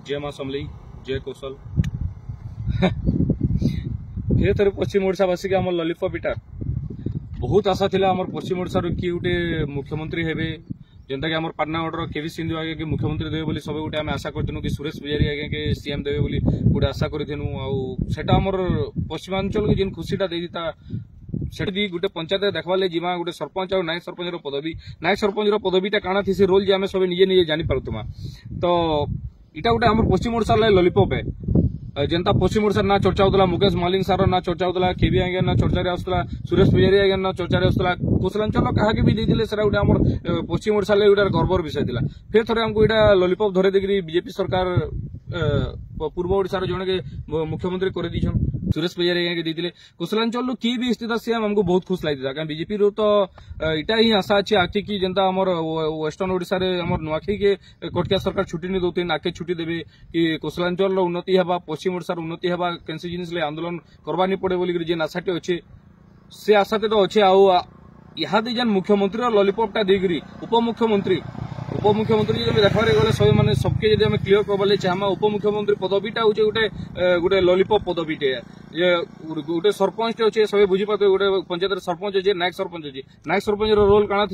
जय मां समलई जय कौशल फिर थोड़े पश्चिम ओडावासी के आम लॉलीपॉप इटा बहुत आशा थिला आम पश्चिम ओडार किए गोटे मुख्यमंत्री हेबे जेनता कि आम पाटनागढ़ केवी सिंधु आगे कि मुख्यमंत्री देवे बोली सब गोटे आम आशा करथिनु कि सुरेश पुजारी आगे के सीएम देवे बोली गोटे आशा करथिनु सेटा आमर पश्चिमांचल के जिन खुशीटा देता सेठी गोटे पंचायत देखवा जीमा गोटे सरपंच और नायक सरपंच पदवी नायक सरपंच पदवीटा काना थी रोल जे आम सब निजे निजे जानी पारुतमा तो इटा गोटे आम पश्चिम ओडार लॉलीपॉप है जनता पश्चिम ओडार ना चर्चा होता मुकेश मालिंग सार ना चर्चा होता केवी आगे ना चर्चा आसला सुरेश पुजारी आगे ना चर्चा आसला कुशलांचल क्या भी देते गोटे आम पश्चिम ओडार गोटे गर्वर विषय था फिर थे आमको यहाँ लॉलीपॉप धरे देखिए बीजेपी सरकार पूर्व ओडार जड़े मुख्यमंत्री कर सुरेश पुजारी आगे देते कुशलांचल किए भी स्थित सी आमको बहुत खुश लगी था बीजेपी रू तो इटा ही आशा अच्छी आखि की जनता आमर वेस्टर्न ओडिशा रे आमर नुआखी के कटकिया सरकार छुट्टी नहीं दौते आके छुट्टी देवे कि कुशलांचल उन्नति हवा पश्चिम ओडिशा उन्नति हवा कैंसी जिनिस आंदोलन करवा नहीं पड़े बोली जेन आशाटे अच्छे से आशाटे तो अच्छे आदि जेन मुख्यमंत्री लॉलीपॉप देकरी उपमुख्यमंत्री देखबार गले सब मैंने सबके जब क्लीयर करवा चाहमा उपमुख्यमंत्री पदवीटा हूँ गोटे गोटे लॉलीपॉप पदवीटे गोटे सरपंच अच्छे सब बुझीपारे गोटे पंचायत सरपंच अच्छे नायक सरपंच अच्छे नायक सरपंच रोल काना